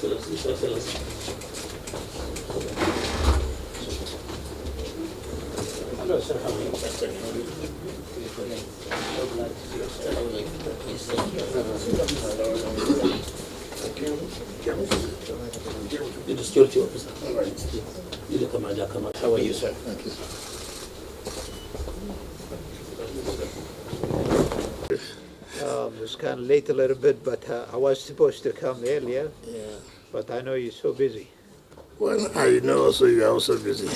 Hello, sir. How are you? You're the security officer. How are you, sir? Thank you. It's kind of late a little bit, but I was supposed to come earlier. Yeah. But I know you're so busy. Well, I know also you are also busy.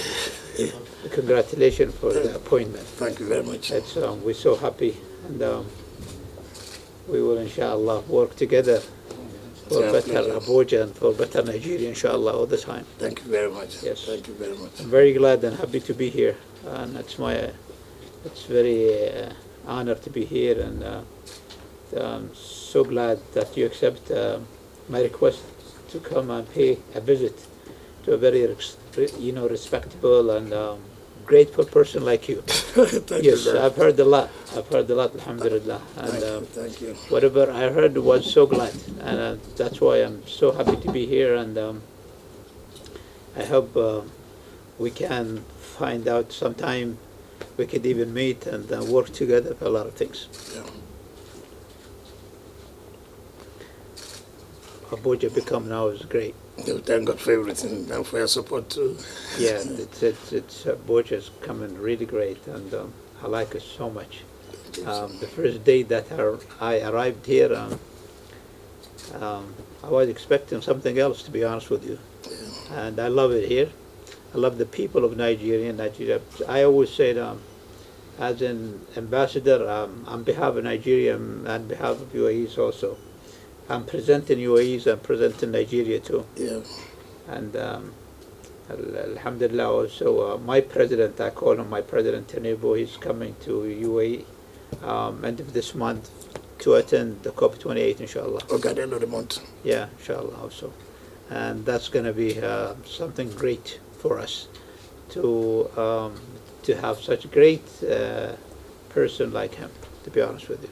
Congratulations for the appointment. Thank you very much. It's, we're so happy, and we will, inshallah, work together for better Abuja and for better Nigeria, inshallah, all the time. Thank you very much. Yes. Thank you very much. I'm very glad and happy to be here, and it's very honored to be here, and I'm so glad that you accept my request to come and pay a visit to a very, respectable and grateful person like you. Thank Yes, you. I've heard a lot. Alhamdulillah. And Thank you. whatever I heard was so glad, and that's why I'm so happy to be here. And I hope we can find out sometime we could even meet and work together for a lot of things. Yeah. Abuja become now is great. Thank God for everything and for your support too. Yeah, it's Abuja is coming really great, and I like it so much. The first day that I arrived here, I was expecting something else, to be honest with you. Yeah. And I love it here. I love the people of Nigeria. I always say, as an ambassador, on behalf of Nigeria and on behalf of UAEs also, I'm presenting UAEs, I'm presenting Nigeria too. Yeah. And Alhamdulillah also, my president, I call him my president Tinubu, he's coming to UAE end of this month to attend the COP28, inshallah. Okay, the end of the month. Yeah, inshallah also. And that's going to be something great for us to have such a great person like him, to be honest with you.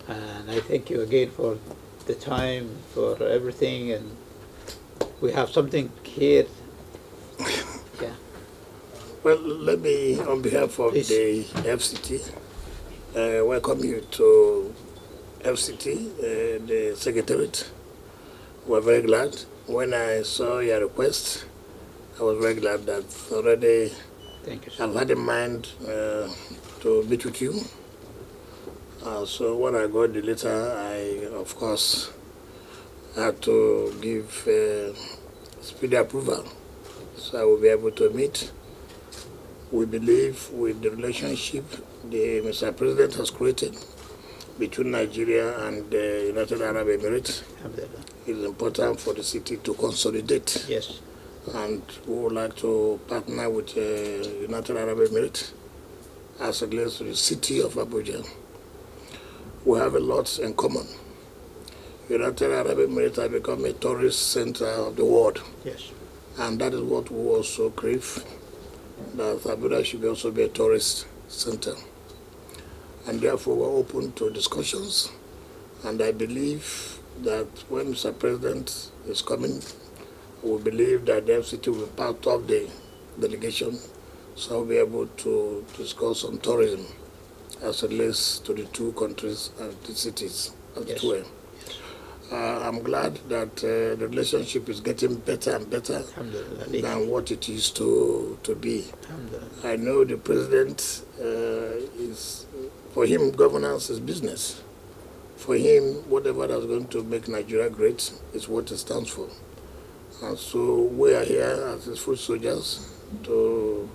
And I thank you again for the time, for everything, and we have something here. Yeah. Well, let me, on behalf of Please. the FCT, welcome you to FCT, the Secretariat. We're very glad. When I saw your request, I was very glad that already Thank you so I've much. had in mind to meet with you. So when I got the letter, I, of course, had to give speedy approval, so I will be able to meet. We believe with the relationship the Mr. President has created between Nigeria and the United Arab Emirates, Alhamdulillah. it is important for the city to consolidate. Yes. And we would like to partner with the United Arab Emirates as it relates to the city of Abuja. We have a lot in common. United Arab Emirates have become a tourist center of the world. Yes. And that is what we also crave, that Abuja should also be a tourist center. And therefore we're open to discussions. And I believe that when Mr. President is coming, we believe that the FCT will be part of the delegation, so we'll be able to discuss on tourism as it relates to the two countries and the cities as Yes. it were. I'm glad that the relationship is getting better and better Alhamdulillah. than what it used to be. Alhamdulillah. I know the president is, for him, governance is business. For him, whatever that's going to make Nigeria great is what it stands for. And so we are here as his foot soldiers to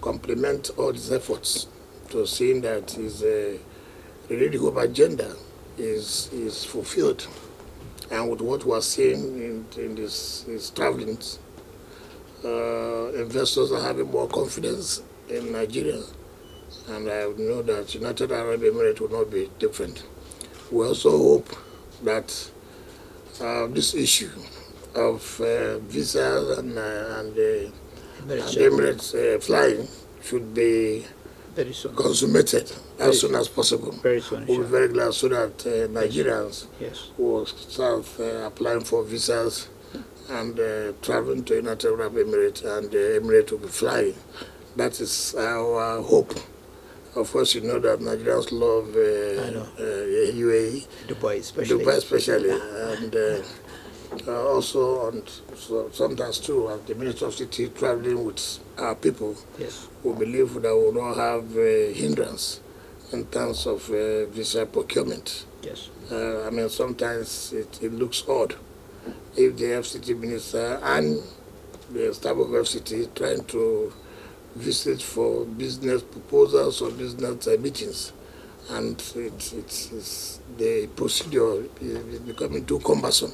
complement all his efforts to seeing that his really hope agenda is fulfilled. And with what we are seeing in his travellings, investors are having more confidence in Nigeria. And I know that United Arab Emirates will not be different. We also hope that this issue of visas and Emirates flying should be very soon. consummated as soon as possible. Very soon, We'll be inshallah. very glad so that Nigerians Yes. will start applying for visas and traveling to United Arab Emirates, and the Emirates will be flying. That is our hope. Of course, you know that Nigerians love UAE, Dubai especially. Dubai especially, and also on sometimes too, at the Ministry of City, traveling with our people. Yes. We believe that we will not have hindrance in terms of visa procurement. Yes. I mean, sometimes it looks odd if the FCT minister and the staff of FCT trying to visit for business proposals or business meetings, and it's the procedure is becoming too cumbersome.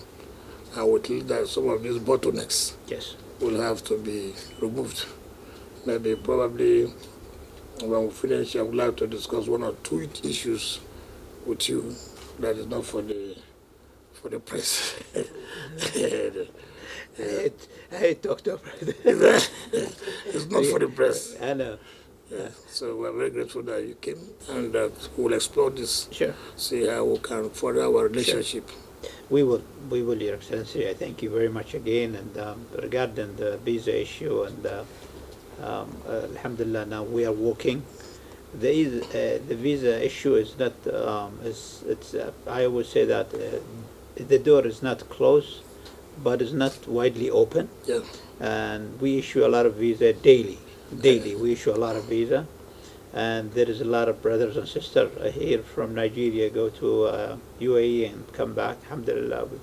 I would think that some of these bottlenecks Yes. will have to be removed. Maybe probably when we finish, I would like to discuss one or two issues with you that is not for the press. I hate Dr. It's not for the press. I know. Yeah. So we're very grateful that you came, and we'll explore this, Sure. see how we can further our relationship. We will, Your Excellency. I thank you very much again. And regarding the visa issue, and alhamdulillah, now we are working. The visa issue is not. I would say that the door is not closed, but it's not widely open. Yeah. And we issue a lot of visa daily. Daily, we issue a lot of visa. And there is a lot of brothers and sisters here from Nigeria go to UAE and come back, alhamdulillah, with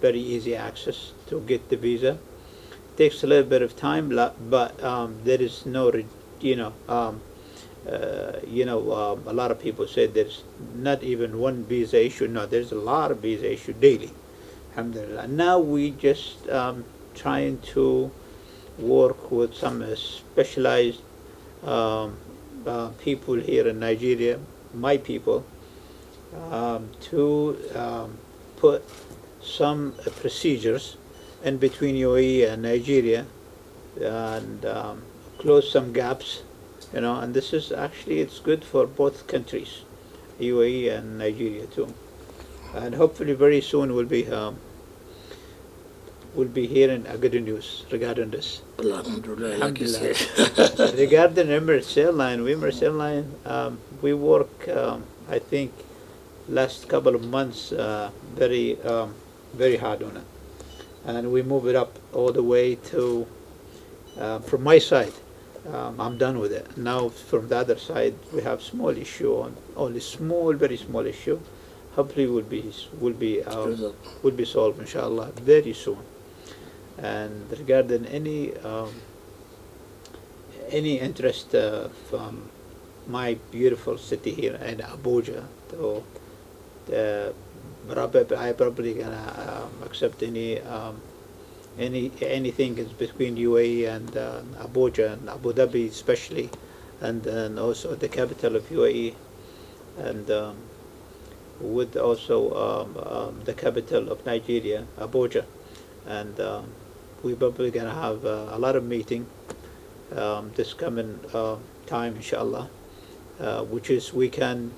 very easy access to get the visa. Takes a little bit of time, but there is no, a lot of people say there's not even one visa issue. No, there's a lot of visa issue daily, alhamdulillah. Now we just trying to work with some specialized people here in Nigeria, my people, to put some procedures in between UAE and Nigeria, and close some gaps, and this is actually, it's good for both countries, UAE and Nigeria too. And hopefully very soon we'll be hearing a good news regarding this. Alhamdulillah, like you say. Regarding Emirates Airline, we work, I think, last couple of months very hard on it, and we move it up all the way to. From my side, I'm done with it. Now from the other side, we have small issue, only very small issue. Hopefully will be solved, inshallah, very soon. And regarding any interest from my beautiful city here in Abuja, so I probably gonna accept anything is between UAE and Abuja and Abu Dhabi especially, and then also the capital of UAE, and with also the capital of Nigeria, Abuja, and we probably gonna have a lot of meeting this coming time, inshallah, which is we can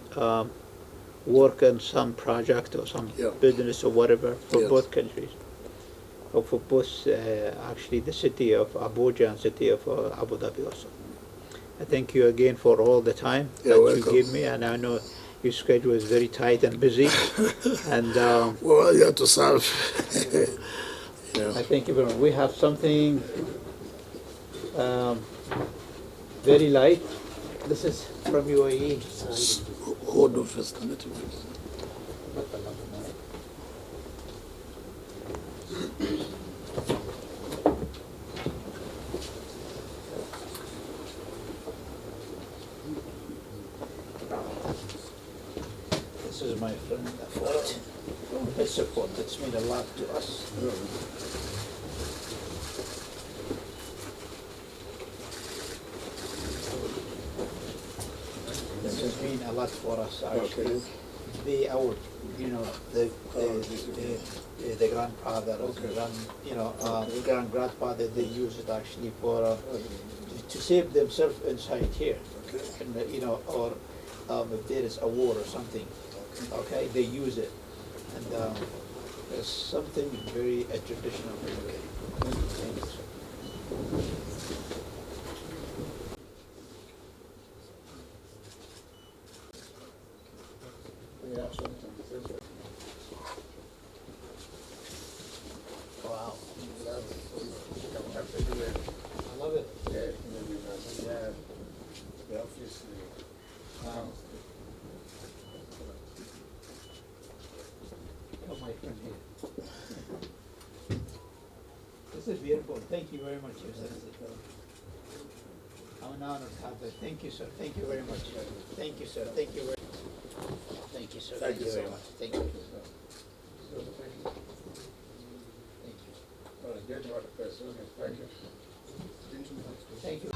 work on some project or some business or whatever for both countries, or for both actually the city of Abuja and city of Abu Dhabi also. I thank you again for all the time that you gave me, and I know your schedule is very tight and busy, and well, you have to serve. I thank you very much. We have something very light. This is from UAE. Hold on first. This is my friend Fort. His support. It's meant a lot to us. This has been a lot for us actually. The grandfather, the grandfather, they use it actually for to save themselves inside here. Okay. And, you know, or if there is a war or something, okay, they use it. And there's something very traditional. Thank you, sir. Yeah, something. Wow. That's everywhere. I love it. Yeah, the office. Wow. Come, my friend, here. This is beautiful. Thank you very much, Your Excellency. I'm an honored to have that. Thank you, sir. Thank you very much. Thank you, sir. Thank you very much. Thank you, sir. Thank you so very much. Thank you. Thank you. Thank you. Thank you. Thank you.